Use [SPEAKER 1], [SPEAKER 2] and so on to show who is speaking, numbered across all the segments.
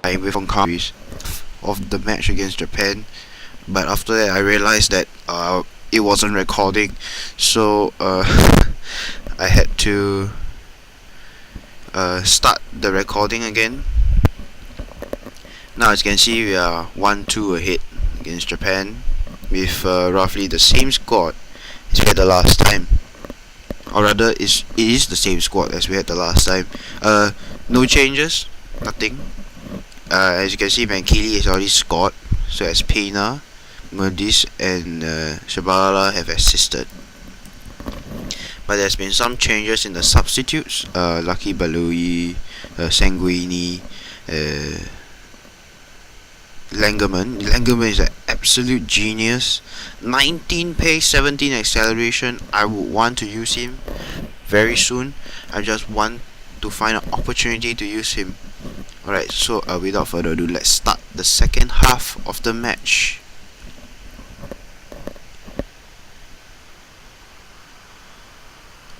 [SPEAKER 1] with countries of the match against Japan, but after that I realized that it wasn't recording, so I had to start the recording again. Now as you can see, we are 1-2 ahead against Japan with roughly the same squad as we had the last time, or rather it is the same squad as we had the last time. No changes, nothing. As you can see, Mankili is already scored, so as Pena, Murdis and Shabalala have assisted. But there's been some changes in the substitutes. Lucky Baloui, Sanguini, Langerman is an absolute genius. 19 pace, 17 acceleration. I would want to use him very soon. I just want to find an opportunity to use him. Alright, so without further ado, let's start the second half of the match.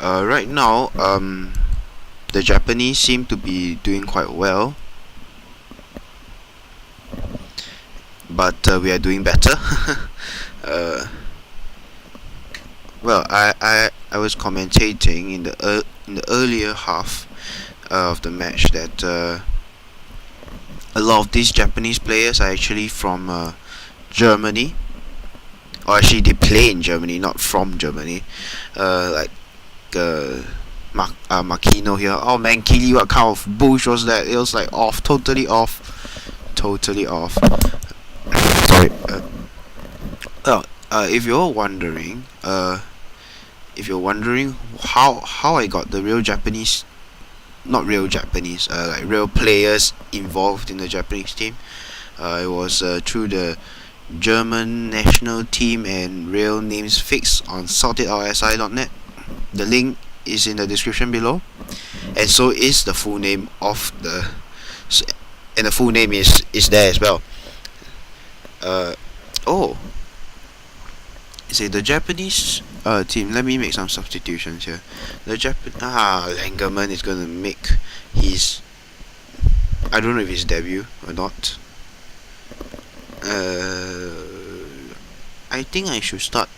[SPEAKER 1] Right now, the Japanese seem to be doing quite well, but we are doing better. Well, I was commentating in the earlier half of the match that a lot of these Japanese players are actually from Germany, or actually they play in Germany, not from Germany. Like Makino here. Oh man, Kili, what kind of bullshit was that? It was like off, totally off. Sorry. If you're wondering, how I got the real Japanese, not real Japanese, like real players involved in the Japanese team, it was through the German national team and real names fixed on sortedrsi.net. The link is in the description below, and so is the full name of the, and the full name is there as well. See, the Japanese team. Let me make some substitutions here. The Langerman is gonna make his, I don't know if his debut or not. I think I should start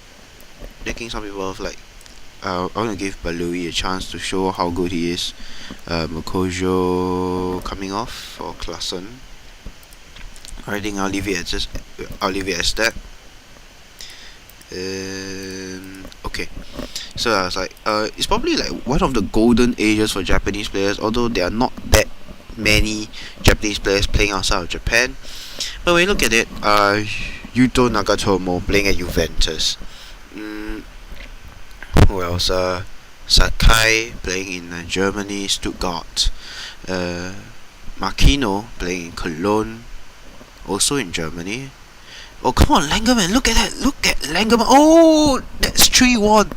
[SPEAKER 1] making some people off. Like, I want to give Baloui a chance to show how good he is. Mokojo coming off for Klassen. I think I'll leave it as that. Okay, so I was like, it's probably like one of the golden ages for Japanese players, although there are not that many Japanese players playing outside of Japan. But when you look at it, Yuto Nagatomo playing at Juventus. Who else? Sakai playing in Germany, Stuttgart. Makino playing in Cologne, also in Germany. Oh, come on, Langerman, look at that. Look at Langerman. Oh, that's 3-1.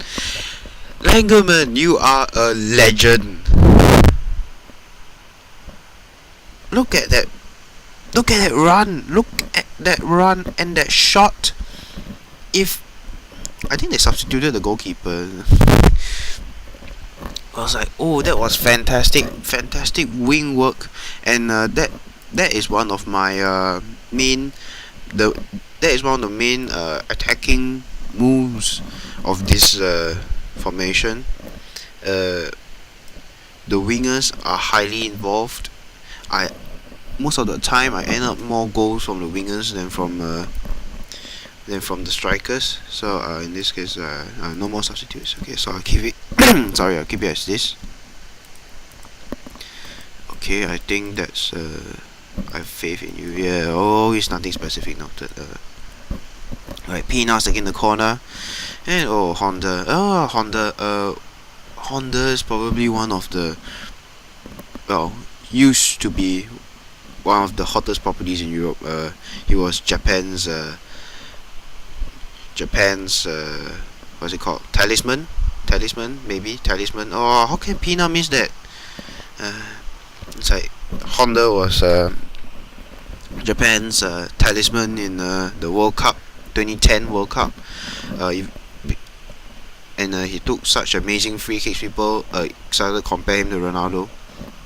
[SPEAKER 1] Langerman, you are a legend. Look at that. Look at that run. Look at that run and that shot. I think they substituted the goalkeeper. I was like, oh, that was fantastic wing work, and that is one of my main attacking moves of this formation. The wingers are highly involved. Most of the time I end up more goals from the wingers than from the strikers. So in this case, no more substitutes. Okay, so I'll keep it. I'll keep it as this. Okay, I think that's. I have faith in you. Yeah. Oh, it's nothing specific noted. Right, Pina's taking the corner, and Honda. Honda is probably one of the, used to be one of the hottest properties in Europe. He was Japan's what's it called? Talisman, maybe. Oh, how can Pina miss that? It's like Honda was Japan's talisman in the World Cup, 2010 World Cup. He took such amazing free kicks. People started to compare him to Ronaldo.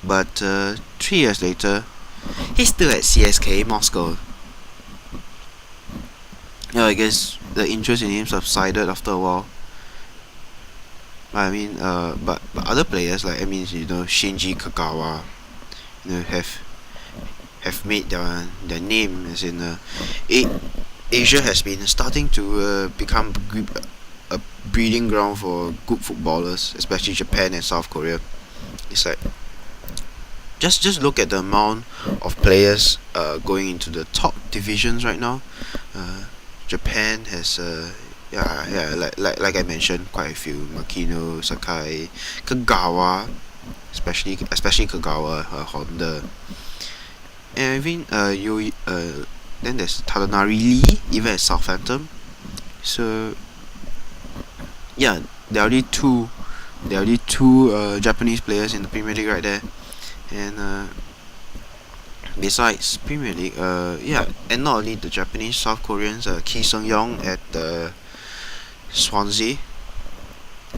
[SPEAKER 1] But 3 years later, He's still at CSK Moscow. Yeah, I guess the interest in him subsided after a while. I mean, but other players like Shinji Kagawa, have made their name as in Asia has been starting to become a breeding ground for good footballers, especially Japan and South Korea. It's like just look at the amount of players going into the top divisions right now. Japan has like I mentioned, quite a few: Makino, Sakai, Kagawa, especially Kagawa, Honda, and I think then there's Tadanari Lee, even at Southampton. So yeah, there are only two Japanese players in the Premier League right there, and besides Premier League, and not only the Japanese, South Koreans, Ki Sung Young at Swansea,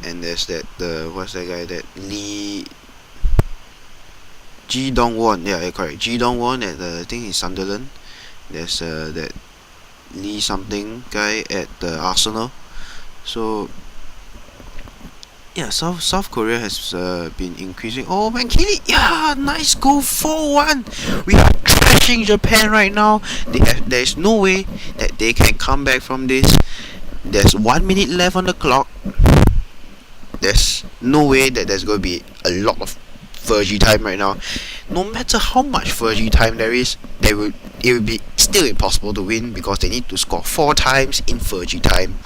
[SPEAKER 1] and there's that what's that guy, that Lee Ji Dong Won, yeah, correct, Ji Dong Won at I think is Sunderland. There's that Lee something guy at Arsenal. So yeah, South Korea has been increasing. Oh man, Kelly, yeah, nice goal, 4-1. We are trashing Japan right now. There's no way that they can come back from this. There's 1 minute left on the clock. There's no way that there's going to be a lot of Fergie time right now. No matter how much Fergie time there is, it will be still impossible to win because they need to score 4 times in Fergie time.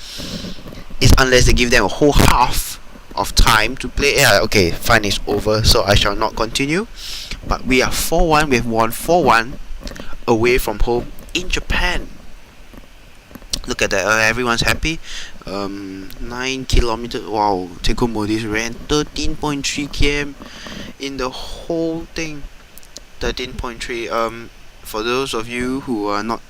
[SPEAKER 1] It's unless they give them a whole half of time to play. Yeah, okay, fine, it's over, so I shall not continue. But we are 4-1. We've won 4-1 away from home in Japan. Look at that, everyone's happy. 9 kilometers. Wow, Teiko Modis ran 13.3 km in the whole thing. 13.3. For those of you who are not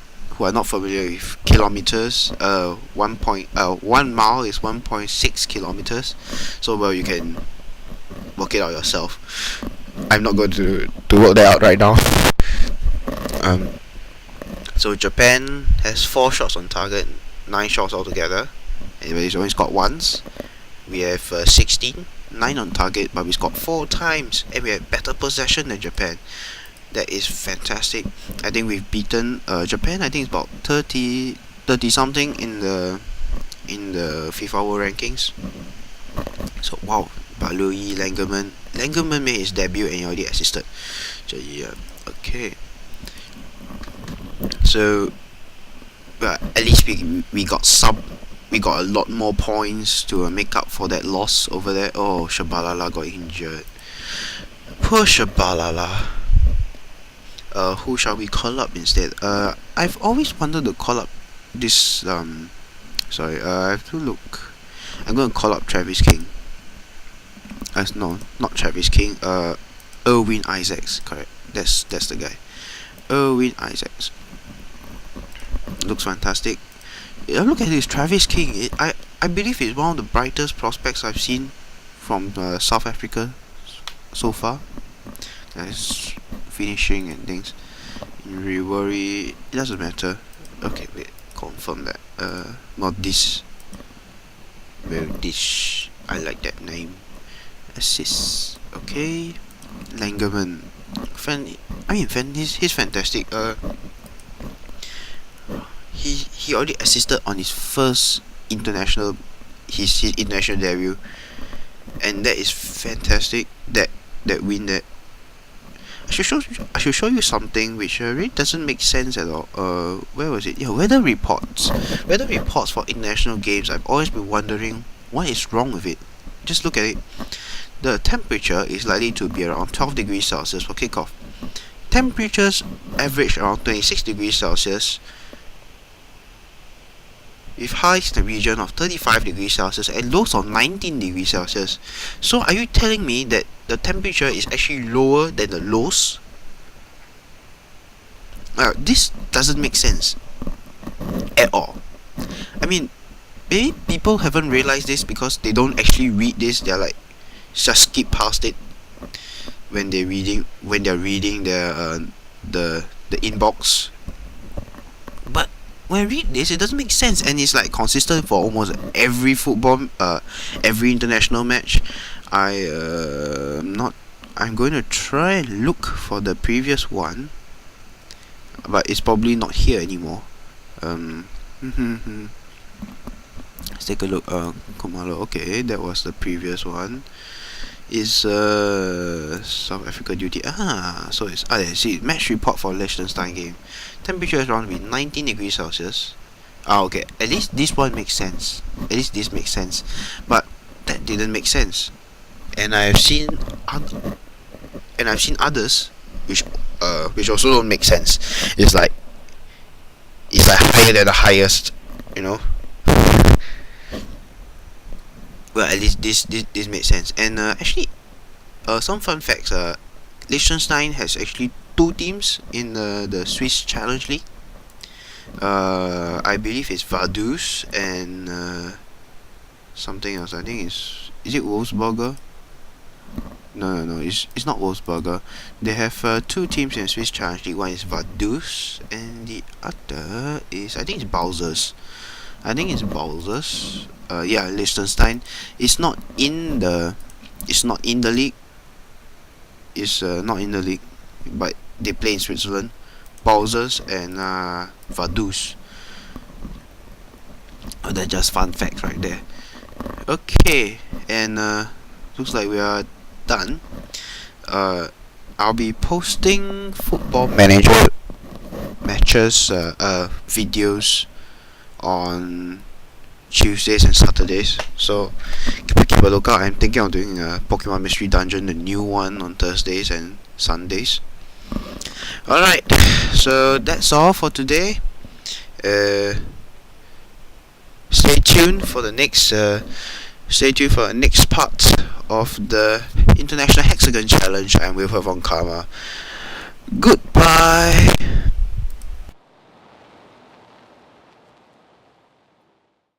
[SPEAKER 1] familiar with kilometers, 1 mile is 1.6 kilometers. So well, you can work it out yourself. I'm not going to work that out right now. So Japan has 4 shots on target, 9 shots altogether. Anybody's only scored once. We have 16, 9 on target, but we scored 4 times, and we have better possession than Japan. That is fantastic. I think we've beaten Japan. I think it's about 30 something in the FIFA World Rankings. So wow, Balui Langerman made his debut and he already assisted. So yeah, okay. So at least we got a lot more points to make up for that loss over there. Oh, Shabalala got injured. Poor Shabalala. Who shall we call up instead? I've always wanted to call up this. I have to look. I'm going to call up Travis King. No, not Travis King. Erwin Isaacs. Correct. That's the guy. Erwin Isaacs. Looks fantastic. Look at this, Travis King. I believe he's one of the brightest prospects I've seen from South Africa so far. Guys, finishing and things. Ribery, it doesn't matter. Okay, wait, confirm that. Not this. Well, this. I like that name. Assist. Okay. Langerman. He's fantastic. He already assisted on his first international debut, and that is fantastic. That win. That I should show you something which really doesn't make sense at all. Where was it? Yeah, weather reports for international games. I've always been wondering what is wrong with it. Just look at it. The temperature is likely to be around 12 degrees Celsius for kickoff. Temperatures average around 26 degrees Celsius, with highs in the region of 35 degrees Celsius and lows of 19 degrees Celsius. So are you telling me that the temperature is actually lower than the lows? This doesn't make sense at all. I mean, maybe people haven't realized this because they don't actually read this. They're like, just skip past it when they're reading their the inbox. But when I read this, it doesn't make sense, and it's like consistent for almost every every international match. I'm going to try and look for the previous one, but it's probably not here anymore. Let's take a look. Komalo. Okay, that was the previous one. Is South Africa duty? So it's see, match report for Liechtenstein game. Temperature is around 19 degrees Celsius. Okay. At least this one makes sense. At least this makes sense. But that didn't make sense. And I've seen others which also don't make sense. It's like higher than the highest, you know. Well, at least this made sense. And actually, some fun facts. Liechtenstein has actually 2 teams in the Swiss Challenge League. I believe it's Vaduz and something else. I think is it Wolfsburger? No, it's not Wolfsburger. They have 2 teams in the Swiss Challenge League. One is Vaduz, and the other is, I think it's Balzers. Yeah, Liechtenstein. It's not in the league. It's not in the league, but they play in Switzerland. Balzers and Vaduz. Oh, they're just fun facts right there. Okay, and looks like we are done. I'll be posting Football Manager matches videos on Tuesdays and Saturdays, so keep a lookout. I'm thinking of doing a Pokemon Mystery Dungeon, the new one, on Thursdays and Sundays. Alright, so that's all for today. Stay tuned for the next part of the International Hexagon Challenge. I'm with her von Karma. Goodbye.